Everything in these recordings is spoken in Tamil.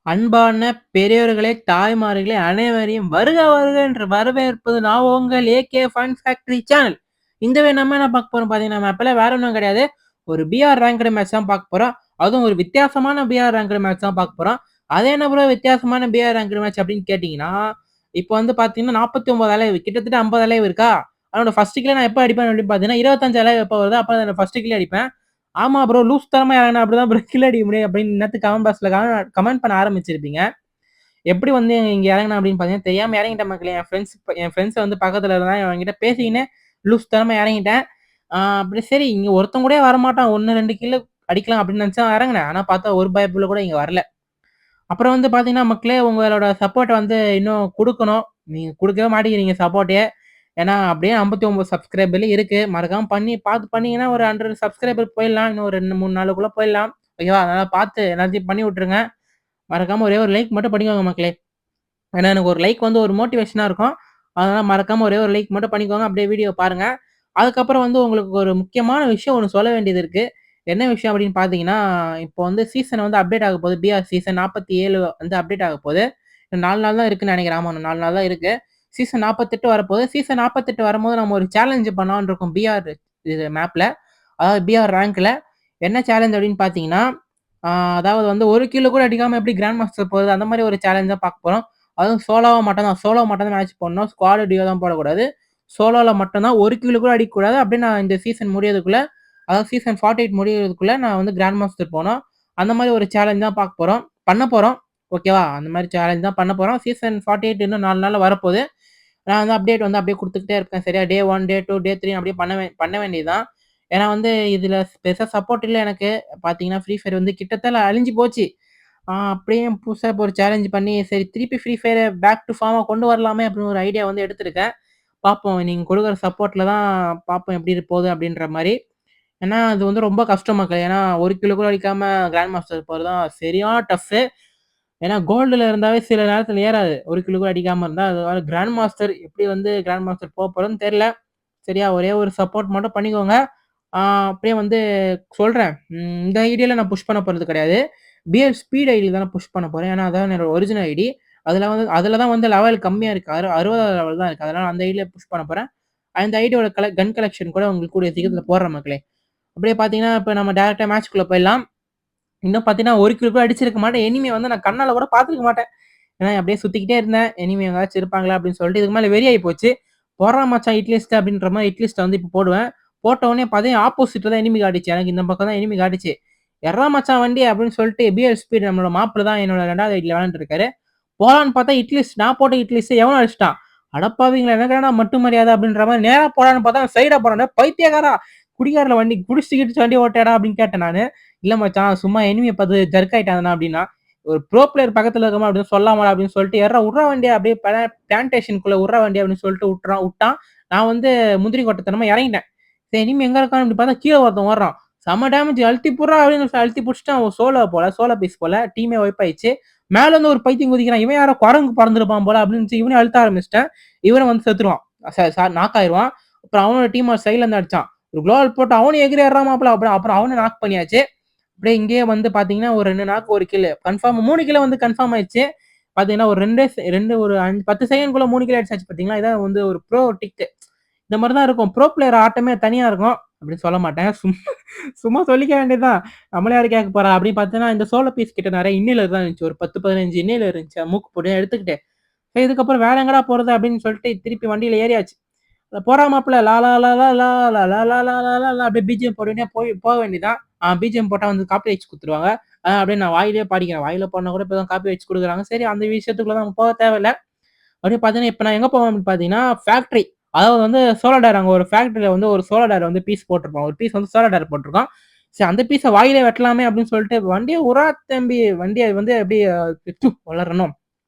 அன்பான பெரியவர்களே, தாய்மார்களே அனைவரையும் வருக வருக என்று வரவேற்பது நான் உங்கள் ஏகே ஃபன் ஃபேக்டரி சேனல். இந்த நம்ம என்ன பார்க்க போறோம் பார்த்தீங்கன்னா, நம்ம இப்பலாம் வேற ஒண்ணும் கிடையாது. ஒரு பிஆர் ரேங்க்டு மேட்ச் தான் பார்க்க போறோம். அதுவும் ஒரு வித்தியாசமான பிஆர் ரேங்க்டு மேட்ச் தான் பார்க்க போறோம். அது என்ன ப்ரோ வித்தியாசமான பிஆர் ரேங்க்டு மேட்ச் அப்படின்னு கேட்டீங்கன்னா, இப்போ வந்து பார்த்தீங்கன்னா 49 அலைவ் கிட்டத்தட்ட 50 அலைவ் இருக்கா? அதோட ஃபர்ஸ்ட் கில்ல நான் எப்ப அடிப்பேன் அப்படின்னு பார்த்தீங்கன்னா, 25 அலைவ் எப்போ வருதோ அப்ப நான் ஃபர்ஸ்ட் கில் அடிப்பேன். ஆமா ப்ரோ. லூஸ் தனமா இறங்குனா அப்படிதான் ப்ரோ கில் அடிக்க முடியும் அப்படின்னு நேத்து கமெண்ட் பாக்ஸ்ல கமெண்ட் பண்ண ஆரம்பிச்சிருப்பீங்க. எப்படி வந்து இங்க இறங்குனேன் அப்படின்னு பார்த்தீங்கன்னா, தெரியாம இறங்கிட்டேன் மக்களே. என் ஃப்ரெண்ட்ஸ் வந்து பக்கத்துல இருந்தாங்க. அவன்கிட்ட பேசிக்கின்னு லூஸ் தனமா இறங்கிட்டேன். அப்படி சரி இங்க ஒருத்தன் கூடயே வரமாட்டான். 1, 2 கில் அடிக்கலாம் அப்படின்னு நினைச்சு தான் இறங்குனேன். ஆனா பார்த்தா ஒரு பயப்புள்ள கூட இங்க வரல. அப்புறம் வந்து பார்த்தீங்கன்னா, மக்களே உங்களோட சப்போர்ட் வந்து இன்னும் குடுக்கணும். நீங்க குடுக்கவே மாட்டேங்கிறீங்க சப்போர்ட்டே. ஏன்னா, அப்படியே 59 சப்ஸ்கிரைபர்ல இருக்கு. மறக்காம பார்த்து பண்ணீங்கன்னா ஒரு 100 சப்ஸ்கிரைபர் போயிடலாம். இன்னும் ஒரு 2, 3 நாளுக்குள்ள போயிடலாம். ஓகேவா? அதனால பார்த்து எல்லாத்தையும் பண்ணி விட்டுருங்க. மறக்காம ஒரே ஒரு லைக் மட்டும் பண்ணிக்கோங்க மக்களே. ஏன்னா, எனக்கு ஒரு லைக் வந்து ஒரு மோட்டிவேஷனா இருக்கும். அதனால மறக்காம ஒரே ஒரு லைக் மட்டும் பண்ணிக்கோங்க. அப்படியே வீடியோ பாருங்க. அதுக்கப்புறம் வந்து உங்களுக்கு ஒரு முக்கியமான விஷயம் ஒண்ணு சொல்ல வேண்டியது இருக்கு. என்ன விஷயம் அப்படின்னு பார்த்தீங்கன்னா, இப்போ வந்து சீசன் வந்து அப்டேட் ஆக போகுது. பிஆர் சீசன் 47 வந்து அப்டேட் ஆக போகுது. இன்னும் 4 நாள் தான் இருக்குன்னு நெனைக்கிறேன். ஆமா, இன்னும் 4 நாள் தான் இருக்கு. சீசன் 48 வரப்போகுது. சீசன் 48 வரும்போது நம்ம ஒரு சேலஞ்ச் பண்ணலாம்னு இருக்கோம். பிஆர் இது மேப்ல. அதாவது பிஆர் ரேங்க்ல. என்ன சேலஞ்ச் அப்படின்னு பார்த்தீங்கன்னா, ஆ அதாவது வந்து 1 கிலோ கூட அடிக்காம எப்படி கிராண்ட் மாஸ்டர் போறது, அந்த மாரி ஒரு சேலஞ்ச் தான் பார்க்க போறோம். அதுவும் சோலோவா மட்டும் தான். சோலோ மட்டும் தான் மேட்ச் போடணும். ஸ்குவாட் டியோ தான் போடக்கூடாது. சோலோல மட்டும் தான் 1 கிலோ கூட அடிக்கக்கூடாது. அப்படியே நான் இந்த சீசன் முடியறதுக்குள்ள, அதாவது சீசன் 48 முடியறதுக்குள்ள நான் வந்து கிராண்ட் மாஸ்டர் போணும். அந்த மாரி ஒரு சேலஞ்ச் தான் பார்க்க போறோம். பண்ண போறோம். ஓகேவா? அந்த மாரி சேலஞ்ச் தான் பண்ண போறோம். சீசன் 48 இன்னும் 4 நாள்ல வரப்போது. நான் வந்து அப்டேட் வந்து அப்படியே குடுத்துக்கிட்டே இருப்பேன். சரியா? டே 1, டே 2, டே 3 அப்படியே பண்ண வேண்டியது தான். ஏன்னா வந்து இதுல பெருசா சப்போர்ட் இல்ல எனக்கு. பார்த்தீங்கன்னா, ஃப்ரீ ஃபயர் வந்து கிட்டத்தட்ட அழிஞ்சு போச்சு. அப்படியே புதுசா இப்போ ஒரு சேலஞ்ச் பண்ணி, சரி திருப்பி ஃப்ரீ ஃபயர பேக் டூ ஃபார்மா கொண்டு வரலாமே அப்படின்னு ஒரு ஐடியா வந்து எடுத்திருக்கேன். பார்ப்போம். நீங்க குடுக்குற சப்போர்ட்ல தான் பார்ப்போம் எப்படி போகுது அப்படின்ற மாரி. ஏன்னா, அது வந்து ரொம்ப கஷ்டம் மக்களே. ஏன்னா 1 கிலோ கூட அடிக்காம கிராண்ட் மாஸ்டர் போறது தான் சரியான டஃப்பு. ஏன்னா கோல்டுல இருந்தாவே சில நேரத்துல ஏறாது. 1 கிலோ கூட அடிக்காம இருந்தா, அது வேற கிராண்ட் மாஸ்டர் எப்படி வந்து கிராண்ட் மாஸ்டர் போறதுன்னு தெரியல. சரியா? ஒரே ஒரு சப்போர்ட் மட்டும் பண்ணிக்கோங்க. ஆ அப்படியே வந்து சொல்றேன். இந்த ஐடியால நான் புஷ் பண்ண போறது கிடையாது. பிஎல் ஸ்பீட் ஐடில தான் நான் புஷ் பண்ண போறேன். ஏன்னா, அதான் என்னோட ஒரிஜினல் ஐடி. அதுல தான் வந்து லெவல் கம்மியா இருக்கு. 60வது லெவல் தான் இருக்கு. அதனால அந்த ஐடில புஷ் பண்ண போறேன். அந்த ஐடியோட கன் கலெக்ஷன் கூட உங்களுக்கு கூடிய சீக்கிரத்துல போடுறேன் மக்களே. அப்படியே பார்த்தீங்கன்னா, இப்ப நம்ம டைரக்ட்டா மேட்ச்க்குள்ள போயிடலாம். இன்னும் பார்த்தீங்கன்னா, 1 கிலோ கூட அடிச்சிருக்க மாட்டேன். எனிமிய வந்து நான் கண்ணால கூட பார்த்துருக்க மாட்டேன். ஏன்னா அப்படியே சுத்திக்கிட்டே இருந்தேன். எனிமி எங்கேயாச்சும் இருப்பாங்களா அப்படின்னு சொல்லிட்டு, இதுக்கு மேல வெறியாயி போச்சு. போடுறா மச்சான் ஹிட் லிஸ்ட் அப்படின்ற மாரி ஹிட் லிஸ்ட்ட வந்து இப்ப போடுவேன். போட்ட உடனே பார்த்தீங்கன்னா, ஆப்போசிட்ல தான் எனிமி காட்டுச்சு. எனக்கு இந்த பக்கம் தான் எனிமி காட்டுச்சு. "எட்றா மச்சான் வண்டி" அப்படின்னு சொல்லிட்டு பிஎல் ஸ்பீட் நம்மளோட மாப்பிள தான் என்னோட 2வது ஐடில விளையாண்டுட்டு இருக்காரு. போலான்னு பார்த்தா ஹிட் லிஸ்ட் நான் போட்ட ஹிட் லிஸ்ட்ட எவனோ அடிச்சுட்டான். அடப்பாவிங்களா! எனக்குடா மட்டு மரியாதை அப்படின்ற மாரி நேரா போலான்னு பார்த்தா சைடா போறான். "டேய் பைத்தியக்காரா! குடிகாரல வண்டி குடிச்சிட்டு கிடிச்சு வண்டி ஓட்டியாடா" அப்படின்னு கேட்டேன் நானு. "இல்ல மச்சான் சும்மா எனிமிய பார்த்து ஜர்க் ஆயிட்டான்ண்ணா" அப்படின்னா. ஒரு ப்ரோ பிளேயர் பக்கத்துல இருக்கமா அப்படின்னு சொல்லாமடா அப்படின்னு சொல்லிட்டு, "எட்றா உட்றா வண்டிய அப்படியே பிளான்டேஷனுக்குள்ள உட்றா வண்டிய" அப்படின்னு சொல்லிட்டு உட்டான். நான் வந்து முந்திரி கொட்டைத்தனமா இறங்கிட்டேன். சரி இனிமே எங்க இருக்கான்னு அப்படி பார்த்தா கீழ ஒருத்தன் ஓடுறான். செம்ம டேமேஜ் அழுத்தி புட்றா அப்படின்னு அழுத்தி புடிச்சுட்டான். அவன் சோலோ பீஸ் போல. டீமே வைப் ஆயிடுச்சு. மேல இருந்து ஒரு பைத்தியம் குதிக்கிறான். இவன் யாரோ குரங்கு பறந்திருப்பான் போல அப்படின்னு இவனையும் அழுத்த ஆரம்பிச்சுட்டேன். இவனும் வந்து செத்துருவான். நாக் ஆயிருவான். அப்புறம் அவனோட டீம் சைடுல இருந்து அடிச்சான். ஒரு குளோவால் போட்டு அவனும் எகிறி ஏறுறான் மாப்ள. அப்புறம் அப்புறம் அவன நாக் பண்ணியாச்சு. அப்படியே இங்கேயே வந்து பார்த்தீங்கன்னா, ஒரு 2 நாக்கு 1 கில்லு. கன்ஃபார்ம் 3 கிலோ வந்து கன்ஃபார்ம் ஆயிடுச்சு. பார்த்தீங்கன்னா, ஒரு 2 ஒரு 10 செகண்ட்குள்ள 3 கிலோ அடிச்சாச்சு பார்த்தீங்களா? இதான் வந்து ஒரு ப்ரோ டிக். இந்த மாரி தான் இருக்கும். ப்ரோ பிளேயர் ஆட்டமே தனியா இருக்கும். அப்படின்னு சொல்ல மாட்டேன். சும்மா சொல்லிக்க வேண்டியது தான். நம்மள யாரு கேட்க போறா? அப்படின்னு பார்த்தீங்கன்னா, இந்த சோலோ பீஸ் கிட்ட நெறைய இன்னிலர் தான் இருந்துச்சு. ஒரு 10, 15 இன்னிலர் இருந்துச்சு. மூக்கு போட்டு எடுத்துக்கிட்டு, சரி இதுக்கப்புறம் வேற எங்கடா போறது? அப்படின்னு சொல்லிட்டு திருப்பி வண்டியில ஏறியாச்சு. போடா மாப்ள லா லா லா லா லா லா லா லா லா லா லா லா அப்படியே பிஜிஎம் போட்டுக்கிட்டே போக வேண்டியதுதான். பிஜிஎம் போட்டா வந்து காப்பி ரைட்ஸ் குடுத்துருவாங்க. அப்படியே நான் வாயிலேயே பாடிக்கிறேன். வாயில பாடுனா கூட இப்பதான் காப்பி ரைட்ஸ் குடுக்குறாங்க. சரி அந்த விஷயத்துக்குள்ள நம்ம போக தேவையில்ல. அப்படியே பார்த்தீங்கன்னா, இப்ப நான் எங்க போவேன் அப்படின்னு பார்த்தீங்கன்னா, ஃபேக்டரி. அதாவது வந்து சோலார் அங்க ஒரு ஃபேக்டரியில வந்து ஒரு சோலார் வந்து பீஸ் போட்டிருப்பான். ஒரு பீஸ் வந்து சோலார் போட்டிருக்கான். சரி அந்த பீஸ வாயிலே வெட்டலாமே அப்படின்னு சொல்லிட்டு, "வண்டிய உட்றா தம்பி, வண்டிய வந்து அப்படியே வளரணும்.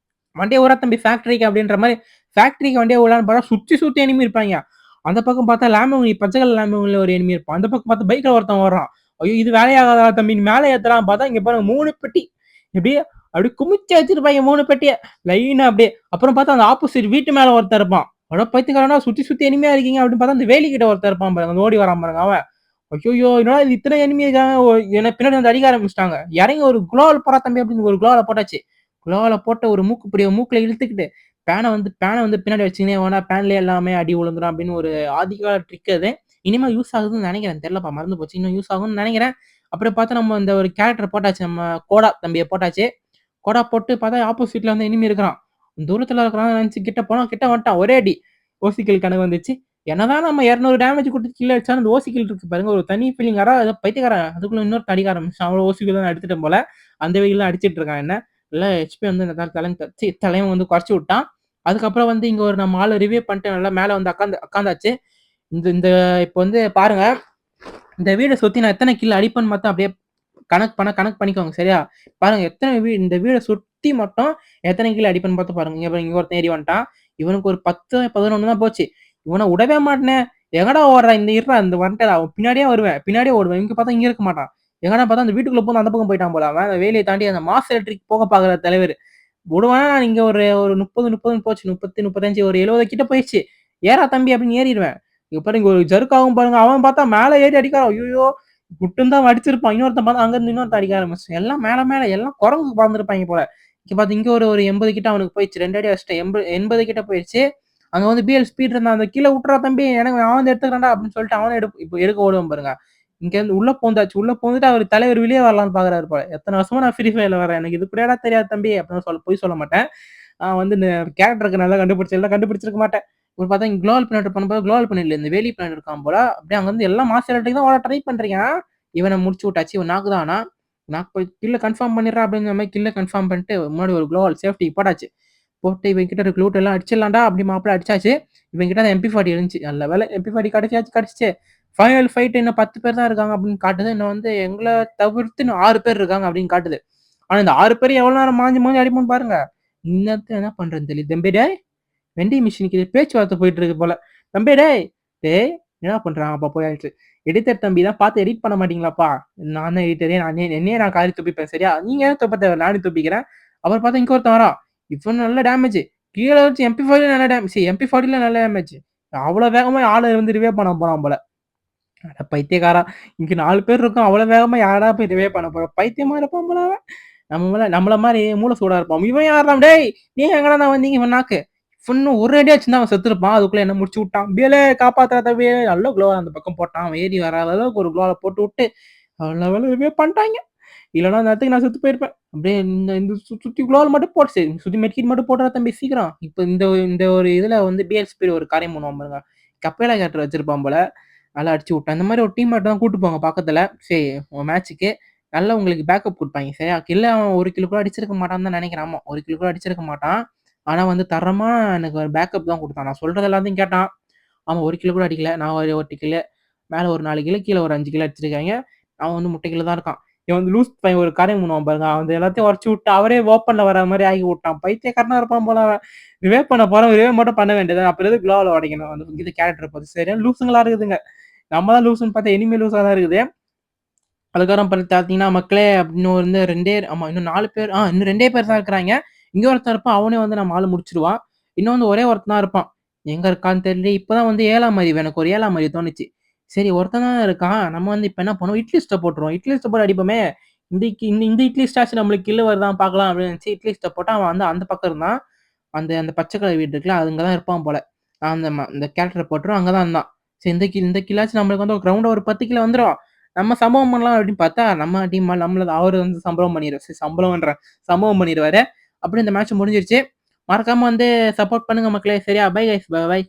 வண்டிய உட்றா தம்பி ஃபேக்டரிக்கு" அப்படின்ற மாரி ஃபேக்டரிக்கு வண்டிய உடலான்னு பார்த்தா, சுத்தி எனிமி இருப்பாய்ங்க. அந்த பக்கம் பார்த்தா லேம்போகினி பச்சை கலர் லேம்போகினில ஒரு எனிமி இருப்பான். அந்த பக்கம் பார்த்தா பைக்ல ஒருத்தன் வர்றான். ஐயோ! இது வேலையாகாதுடா தம்பி, மேல ஏத்தலாம்ன்னு பார்த்தா, இங்க பாருங்க 3 பெட்டி. எப்படியே அப்படியே குமிச்சு வச்சிருப்பாய்ங்க 3 பெட்டிய. லைனா அப்படியே. அப்புறம் பார்த்தா அந்த ஆப்போசிட் வீட்டு மேல ஒருத்தன் இருப்பான். அட பைத்தியக்காரனா சுத்தி எனிமியா இருக்கீங்க அப்படின்னு பார்த்தா, அந்த வேலிக்கிட்ட ஒருத்தன் இருப்பான் பாருங்க. அந்த ஓடி வரான் பாருங்க அவன். ஐய்யய்யோ! என்னடா இது இத்தன எனிமி இருக்காங்க. என்ன பின்னாடி வந்து அடிக்க ஆரம்பிச்சுட்டாங்க. இறங்கி ஒரு குளோவால் போடா தம்பி அப்படின்னு ஒரு குளோவால போட்டாச்சு. குளோவால போட்டு ஒரு மூக்கு புடிய மூக்குல இழுத்துக்கிட்டு, பேன வந்து பின்னாடி வச்சுக்கினே ஓடுனா பேன்லயே எல்லாமே அடி விழுந்துரும் அப்படின்னு ஒரு ஆதிகால ட்ரிக் அது. இனிமே யூஸ் ஆகுதுன்னு நெனைக்கிறேன். தெரியலப்பா மறந்து போச்சு. இன்னும் யூஸ் ஆகும்னு நெனைக்கிறேன். அப்புறம் பார்த்தா நம்ம இந்த ஒரு கேரக்டர் போட்டாச்சு. நம்ம கோடா தம்பிய போட்டாச்சு. கோடா போட்டு பார்த்தா ஆப்போசிட்ல வந்து எனிமி இருக்கிறான். தூரத்துல இருக்கிறான்னு நெனச்சு கிட்ட போனா, கிட்ட வந்துட்டான். ஒரே அடி. ஓசிக்கில் கனவு வந்துச்சு. என்னதான் நம்ம 200 டேமேஜ் குடுத்து கில் அடிச்சாலும், அந்த ஓசிக்கில் இருக்கு பாருங்க, ஒரு தனி ஃபீலிங். யாரோ ஏதோ பைத்தியக்காரன் அதுக்குள்ள இன்னொருத்தன் அடிக்க ஆரம்பிச்சுட்டான். அவ்வளோ ஓசிக்கில் தான் அடிச்சுட்டேன் போல. அந்த வெயில்ல அடிச்சிட்டு இருக்கான் என்ன. நல்லா ஹெச்பி வந்து இந்த தலைவன் வந்து குறைச்சு விட்டான். அதுக்கப்புறம் வந்து இங்க ஒரு நம்ம ஆள ரிவைவ் பண்ணிட்டு நல்லா மேல வந்து உட்காந்தாச்சு. இந்த இந்த இப்ப வந்து பாருங்க, இந்த வீட சுத்தி நான் எத்தன கில் அடிப்பேன்னு மட்டும் அப்படியே கணக்கு பண்ணிக்கோங்க சரியா? பாருங்க எத்தன இந்த வீட சுத்தி மட்டும் எத்தன கில் அடிப்பேன்னு மட்டும் பாருங்க. இங்க பாருங்க இங்க ஒருத்தன் ஏறி வந்துட்டான். இவனுக்கு ஒரு 10, 11 தான் போச்சு. இவன விடவே மாட்டனே. எங்கடா ஓடுறான்? இந்த இருடா இந்த வந்துட்டேன். அவன் பின்னாடியே வருவேன். பின்னாடியே ஓடுவேன். இங்க பார்த்தா இங்க இருக்க மாட்டான். எங்கடா பார்த்தா அந்த வீட்டுக்குள்ள பூந்து அந்த பக்கம் போயிட்டான் போல அவன். அந்த வேலிய தாண்டி அந்த மாஸ் எலக்ட்ரிக் போக பாக்குற தலைவரு. விடுவானா நான் இங்க ஒரு ஒரு 30 போச்சு. 30, 35 ஒரு 70 கிட்ட போயிருச்சு. ஏறா தம்பி அப்படின்னு ஏறிருவேன். இங்க பாருங்க ஒரு ஜர்க்காவும் பாருங்க. அவன் பார்த்தா மேல ஏறி அடிக்கிறான். ஐய்யயோ! குட்டுன்னு தான் அடிச்சிருப்பான். இன்னொருத்தன் பார்த்தா அங்க இருந்து இன்னொருத்தன் அடிக்க ஆரம்பிச்சுட்டான். எல்லாம் மேல மேல எல்லாம் குரங்கு பறந்திருப்பாய்ங்க போல. இங்க பாத்து இங்க ஒரு 80 கிட்ட அவனுக்கு போயிருச்சு. 2 அடி அடிச்சுட்டேன். 80 கிட்ட போயிருச்சு. அங்க வந்து பிஎல் ஸ்பீட் இருந்தான். அந்த கீழ உட்றா தம்பி. எனக்கு அவன் வந்து எடுத்துக்கிறான்டா அப்படின்னு சொல்லிட்டு அவன இப்ப எடுக்க ஓடுவான் பாருங்க. இங்க இருந்து உள்ள பூந்தாச்சு. உள்ள பூந்துட்டு அவரு தலைவர் வெளிய வரலான்னு பாக்குறாரு போல. எத்தன வருஷமா நான் ஃப்ரீ ஃபயர்ல வரேன். எனக்கு இது கூடயாடா தெரியாது தம்பி அப்படின்னு பொய் சொல்ல மாட்டேன். வந்து இந்த கேரக்டருக்கு நல்லா கண்டுபிடிச்சேன். கண்டுபிடிச்சிருக்க மாட்டேன். இப்ப பார்த்தா இங்க குளோவல் பிளானெட் பண்ணும்போது குளோவல் பிளானெட் இந்த வேலி பிளானெட் இருக்கான் போல. அப்படியே அங்க வந்து எல்லாம் மாஸ் எலக்ட்ரிக் தான் ஓட ட்ரை பண்றீங்க. இவன முடிச்சு விட்டாச்சு. இவன் நாக்கு தான் ஆனா. நாக்கு போய் கில்ல கன்ஃபார்ம் பண்ணிடுறா அப்படிங்கிற மாரி கில்ல கன்ஃபார்ம் பண்ணிட்டு முன்னாடி ஒரு குளோவல் சேஃப்டி போட்டாச்சு. போட்டு இவன் கிட்ட இருக்க லூட் எல்லாம் அடிச்சிடலாம்டா அப்படி மாப்பிள அடிச்சாச்சு. இவன் கிட்ட அந்த MP40 இருந்துச்சு. நல்ல வேளை MP40 கிடைச்சிச்சு. ஃபைனல் ஃபைட் இன்னும் 10 பேர் தான் இருக்காங்க அப்படின்னு காட்டுது. இன்னும் வந்து எங்கள தவிர்த்து இன்னும் 6 பேர் இருக்காங்க அப்படின்னு காட்டுது. ஆனா இந்த 6 பேரும் எவ்வளவு நேரம் மாஞ்சி மாஞ்சி அடிப்போம்னு பாருங்க. இன்னத்த என்ன பண்றேன்னு தெரியல. தம்பி டேய் வெண்டிங் மிஷினுக்கு பேச்சுவார்த்தை போயிட்டு இருக்கு போல. தம்பி டேய் டேய் என்ன பண்றான்? அப்ப போயாச்சு. எடிட்டர் தம்பி தான் பார்த்து எடிட் பண்ண மாட்டீங்களாப்பா? நான் தான் எடிட்டரே. என்னையே நான் காரி துப்பிப்பேன் சரியா? நீங்க ஏன் துப்ப தேவை? நானே துப்பிக்கிறேன். அப்புறம் பார்த்தா இங்க ஒருத்தன் வரான். இவன் நல்ல டேமேஜ். கீழ வச்சு MP40 நல்ல டேமேஜ். MP40ல நல்ல டேமேஜ். அவ்வளோ வேகமா ஆள வந்து ரிவே பண்ண போறான் போல. அட பைத்தியக்காரா! இங்க 4 பேர் இருக்கோம். அவ்வளோ வேகமா யாரடா போய் ரிவே பண்ண போறா? பைத்தியமா இருப்பான் போல அவன். நம்மள மாரி மூளை சூடா இருப்பான். இவன் யார்றா? டேய் நீங்க எங்கடா வந்தீங்க? இவன் நாக்கு. இன்னும் ஒரு அடி அடிச்சிருந்தா அவன் செத்துருப்பான். அதுக்குள்ள என்ன முடிச்சு விட்டான். "பியலே காப்பாத்துடா தம்பி." நல்ல குளோவா அந்த பக்கம் போட்டான். அவன் ஏறி வராத அளவுக்கு ஒரு குளோவல போட்டுவுட்டு, நல்ல வேளை ரிவைவ் பண்ணிட்டாய்ங்க. இல்லன்னா அந்த இடத்துக்கு நான் செத்து போயிருப்பேன். அப்படியே இந்த இந்த சுத்தி குளோவல் மட்டும் போட்டு சரி சுத்தி மெட்கிட் மட்டும் போட்டுறா தம்பி சீக்கிரம். இப்ப இந்த இந்த ஒரு இதுல வந்து பிஎல்ஸ்பி ஒரு காரியம் பண்ணுவான் பாருங்க. கப்பேலா கேரக்டர் வச்சிருப்பான் போல. நல்லா அடிச்சு விட்டான். இந்த மாரி ஒரு டீம்மேட் தான் கூட்டு போங்க பக்கத்துல. சரி உங்க மேட்ச்சுக்கு. நல்லா உங்களுக்கு பேக்கப் குடுப்பாய்ங்க. சரியா? கில்ல அவன் 1 கில் கூட அடிச்சிருக்க மாட்டான்னு தான் நெனைக்கிறேன். ஆமா. 1 கில் கூட அடிச்சிருக்க மாட்டான். ஆனா வந்து தரமா எனக்கு ஒரு பேக்கப் தான் குடுத்தான். நான் சொல்றது எல்லாத்தையும் கேட்டான். அவன் 1 கிலோ கூட அடிக்கல. நான் ஒரு 8 கிலோ. மேல ஒரு 4 கிலோ, கீழ ஒரு 5 கிலோ அடிச்சிருக்காய்ங்க. அவன் வந்து முட்டை கிலோ தான் இருக்கான். இவன் வந்து லூஸ் பையன் ஒரு காரியம் பண்ணுவான் பாருங்க. அவன் வந்து எல்லாத்தையும் உடைச்சு விட்டு அவரே ஓப்பன்ல வர மாரி ஆக்கி விட்டான். பைத்தியக்காரனா இருப்பான் போல அவன். ரிவைவ் பண்ண போறான். ரிவைவ் மட்டும் பண்ண வேண்டியது தான். அப்புறம் எதுக்கு குளோவால உடைக்கணும்? அந்த இது கேரக்டர பார்த்து. சரியான லூசுங்களா இருக்குதுங்க. நம்ம தான் லூசுன்னு பார்த்தா எனிமி லூசா தான் இருக்குது. அதுக்கப்புறம் பார்த்தீங்கன்னா, மக்களே இன்னும் வந்து 2 ஆமா இன்னும் 4 பேர் இன்னும் 2 பேர் தான் இருக்கிறாய்ங்க. இங்க ஒருத்தன் இருப்பான். அவனே வந்து நம்ம ஆள முடிச்சுருவான். இன்னும் வந்து ஒரே ஒருத்தன் தான் இருப்பான். எங்க இருக்கான்னு தெரியல. இப்பதான் வந்து 7ஆம் அறிவு. எனக்கு ஒரு 7ஆம் அறிவு தோணுச்சு. சரி ஒருத்தன் தானே இருக்கான். நம்ம வந்து இப்ப என்ன பண்ணுவோம், இட்லி லிஸ்ட்ட போட்டுருவோம். இட்லி லிஸ்ட்ட போட்டு அடிப்போமே. இந்த இட்லி லிஸ்ட்டாச்சும் நம்மளுக்கு கில்லு வருதான்னு பார்க்கலாம் அப்படின்னு நினைச்சு இட்லி லிஸ்ட்ட போட்டா அவன் வந்து அந்த பக்கம் இருந்தான். அந்த அந்த பச்சை கலர் வீடு இருக்குல்ல, அங்க தான் இருப்பான் போல. அந்த கேரக்டர போட்டுருவோம். அங்க தான் இருந்தான். சரி இந்த கில்லாச்சும் நம்மளுக்கு வந்து ரவுண்டா ஒரு 10 கிலோ வந்துரும். நம்ம சம்பவம் பண்ணலாம் அப்படின்னு பார்த்தா, நம்ம டீம் நம்மள அவரு வந்து சம்பவம் பண்ணிருவாரு. சம்பளம்ன்றேன். சம்பவம் பண்ணிருவாரு. அப்படியே இந்த மேட்ச் முடிஞ்சிருச்சு. மறக்காம வந்து சப்போர்ட் பண்ணுங்க மக்களே. சரியா? Bye guys. பை.